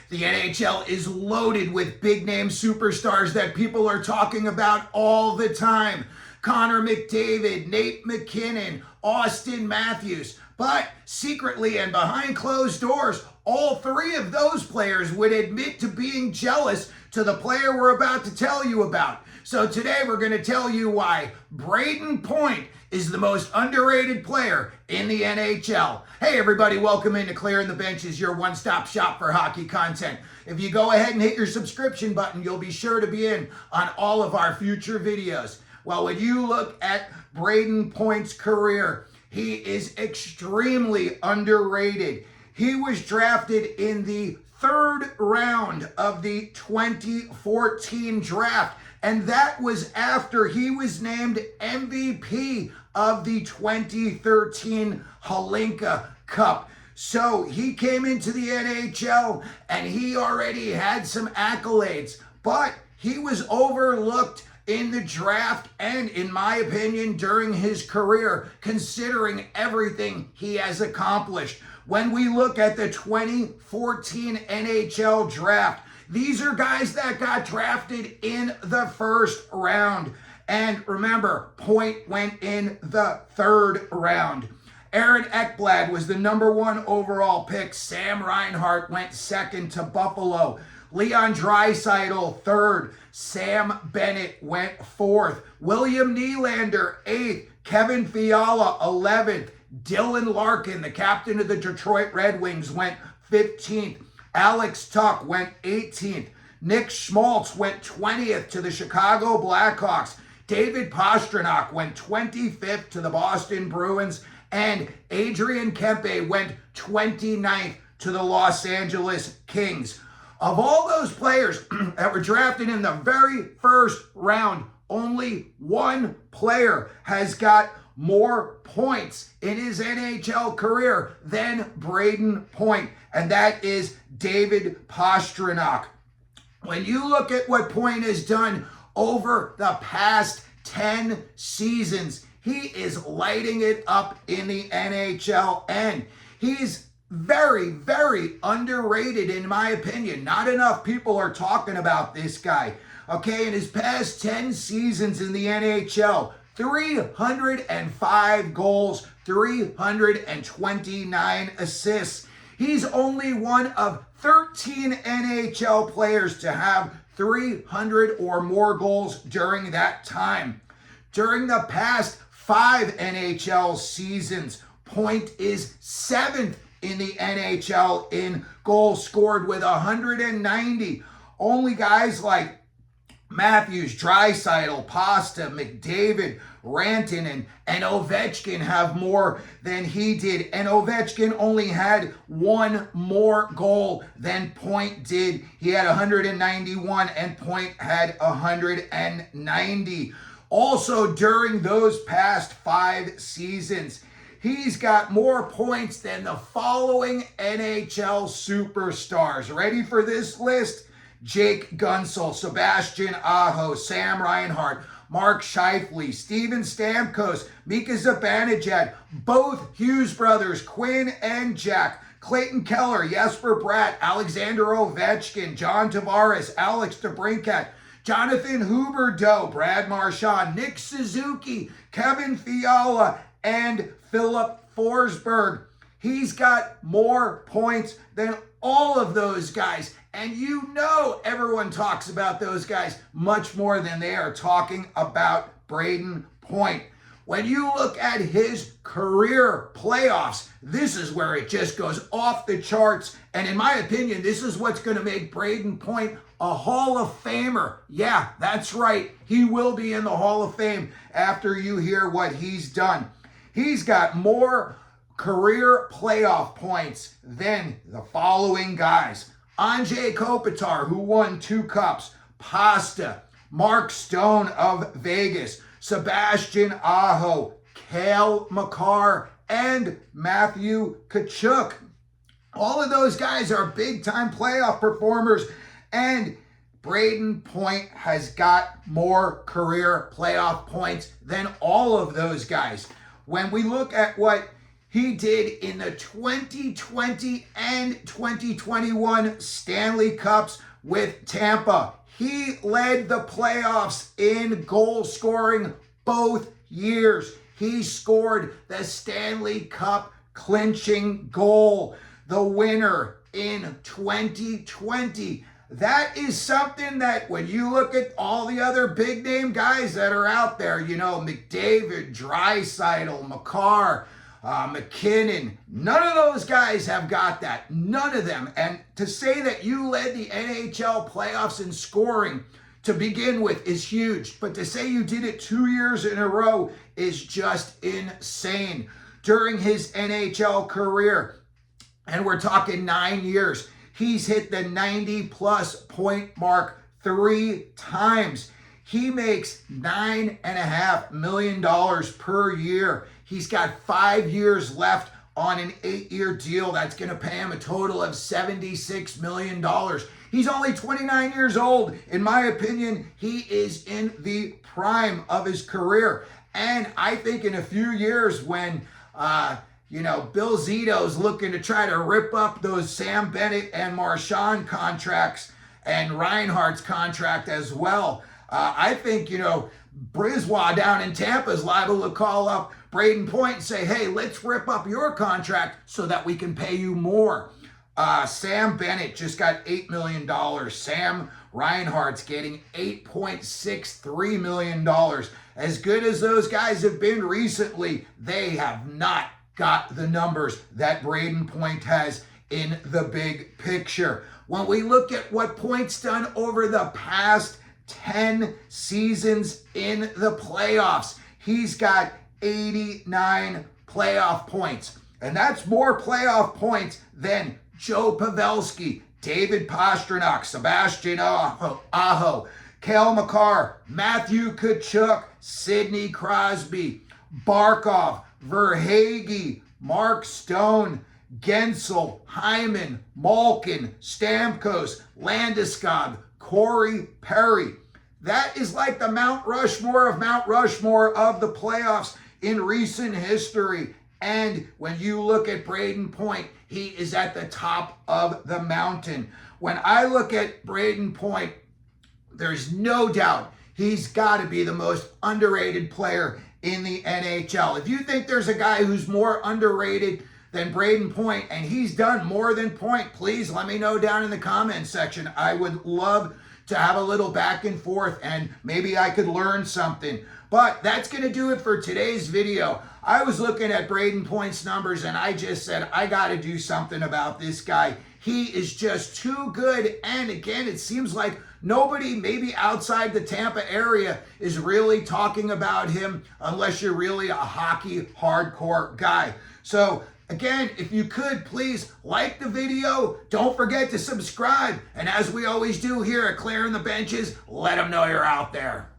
The NHL is loaded with big-name superstars that people are talking about all the time. Connor McDavid, Nate McKinnon, Austin Matthews. But secretly and behind closed doors, all three of those players would admit to being jealous to the player we're about to tell you about. So today we're going to tell you why Brayden Point is the most underrated player in the NHL. Hey everybody, welcome into Clearing the Benches, your one-stop shop for hockey content. If you go ahead and hit your subscription button, you'll be sure to be in on all of our future videos. Well, when you look at Brayden Point's career, he is extremely underrated. He was drafted in the third round of the 2014 draft, and that was after he was named MVP of the 2013 Nhl'S Cup. So he came into the NHL and he already had some accolades, but he was overlooked in the draft and, in my opinion, during his career, considering everything he has accomplished. When we look at the 2014 NHL draft, these are guys that got drafted in the first round. And remember, Point went in the third round. Aaron Ekblad was the #1 overall pick. Sam Reinhart went second to Buffalo. Leon Draisaitl third. Sam Bennett went fourth. William Nylander 8th. Kevin Fiala 11th. Dylan Larkin, the captain of the Detroit Red Wings, went 15th. Alex Tuch went 18th. Nick Schmaltz went 20th to the Chicago Blackhawks. David Pastrnak went 25th to the Boston Bruins. And Adrian Kempe went 29th to the Los Angeles Kings. Of all those players that were drafted in the very first round, only one player has got more points in his NHL career than Brayden Point, and that is David Pastrnak. When you look at what Point has done over the past 10 seasons, he is lighting it up in the NHL, and he's very, very underrated in my opinion. Not enough people are talking about this guy. Okay, in his past 10 seasons in the NHL, 305 goals, 329 assists. He's only one of 13 NHL players to have 300 or more goals during that time. During the past 5 NHL seasons, Point is 7th in the NHL in goals scored with 190. Only guys like Matthews, Draisaitl, Pasta, McDavid, Rantanen, and Ovechkin have more than he did. And Ovechkin only had one more goal than Point did. He had 191 and Point had 190. Also, during those past 5 seasons, he's got more points than the following NHL superstars. Ready for this list? Jake Gunsel, Sebastian Aho, Sam Reinhart, Mark Scheifele, Steven Stamkos, Mika Zibanejad, both Hughes brothers, Quinn and Jack, Clayton Keller, Jesper Bratt, Alexander Ovechkin, John Tavares, Alex DeBrincat, Jonathan Huberdeau, Brad Marchand, Nick Suzuki, Kevin Fiala, and Philip Forsberg. He's got more points than all of those guys. And you know everyone talks about those guys much more than they are talking about Brayden Point. When you look at his career playoffs, this is where it just goes off the charts. And in my opinion, this is what's going to make Brayden Point a Hall of Famer. Yeah, that's right. He will be in the Hall of Fame after you hear what he's done. He's got more career playoff points than the following guys: Anze Kopitar, who won 2 cups, Pasta, Mark Stone of Vegas, Sebastian Aho, Cale Makar, and Matthew Tkachuk. All of those guys are big-time playoff performers, and Brayden Point has got more career playoff points than all of those guys. When we look at what he did in the 2020 and 2021 Stanley Cups with Tampa. He led the playoffs in goal scoring both years. He scored the Stanley Cup clinching goal, the winner in 2020. That is something that when you look at all the other big name guys that are out there, you know, McDavid, Draisaitl, Makar, McKinnon, none of those guys have got that. None of them. And to say that you led the NHL playoffs in scoring to begin with is huge. But to say you did it 2 years in a row is just insane. During his NHL career, and we're talking 9 years, he's hit the 90-plus point mark 3 times. He makes $9.5 million per year. He's got 5 years left on an 8-year deal that's going to pay him a total of $76 million. He's only 29 years old. In my opinion, he is in the prime of his career. And I think in a few years when, Bill Zito's looking to try to rip up those Sam Bennett and Marchand contracts and Reinhardt's contract as well, I think, Briswa down in Tampa is liable to call up Brayden Point and say, hey, let's rip up your contract so that we can pay you more. Sam Bennett just got $8 million. Sam Reinhardt's getting $8.63 million. As good as those guys have been recently, they have not got the numbers that Brayden Point has in the big picture. When we look at what Point's done over the past 10 seasons in the playoffs, he's got 89 playoff points. And that's more playoff points than Joe Pavelski, David Pastrnak, Sebastian Aho, Cale Makar, Matthew Tkachuk, Sidney Crosby, Barkov, Verhaeghe, Mark Stone, Gensel, Hyman, Malkin, Stamkos, Landeskog, Corey Perry. That is like the Mount Rushmore of the playoffs in recent history. And when you look at Brayden Point, he is at the top of the mountain. When I look at Brayden Point, there's no doubt he's got to be the most underrated player in the NHL. If you think there's a guy who's more underrated than Brayden Point and he's done more than Point, please let me know down in the comments section. I would love to have a little back and forth and maybe I could learn something. But that's going to do it for today's video. I was looking at Brayden Point's numbers and I just said, I got to do something about this guy. He is just too good. And again, it seems like nobody, maybe outside the Tampa area, is really talking about him unless you're really a hockey hardcore guy. So again, if you could, please like the video. Don't forget to subscribe. And as we always do here at Clearing the Benches, let them know you're out there.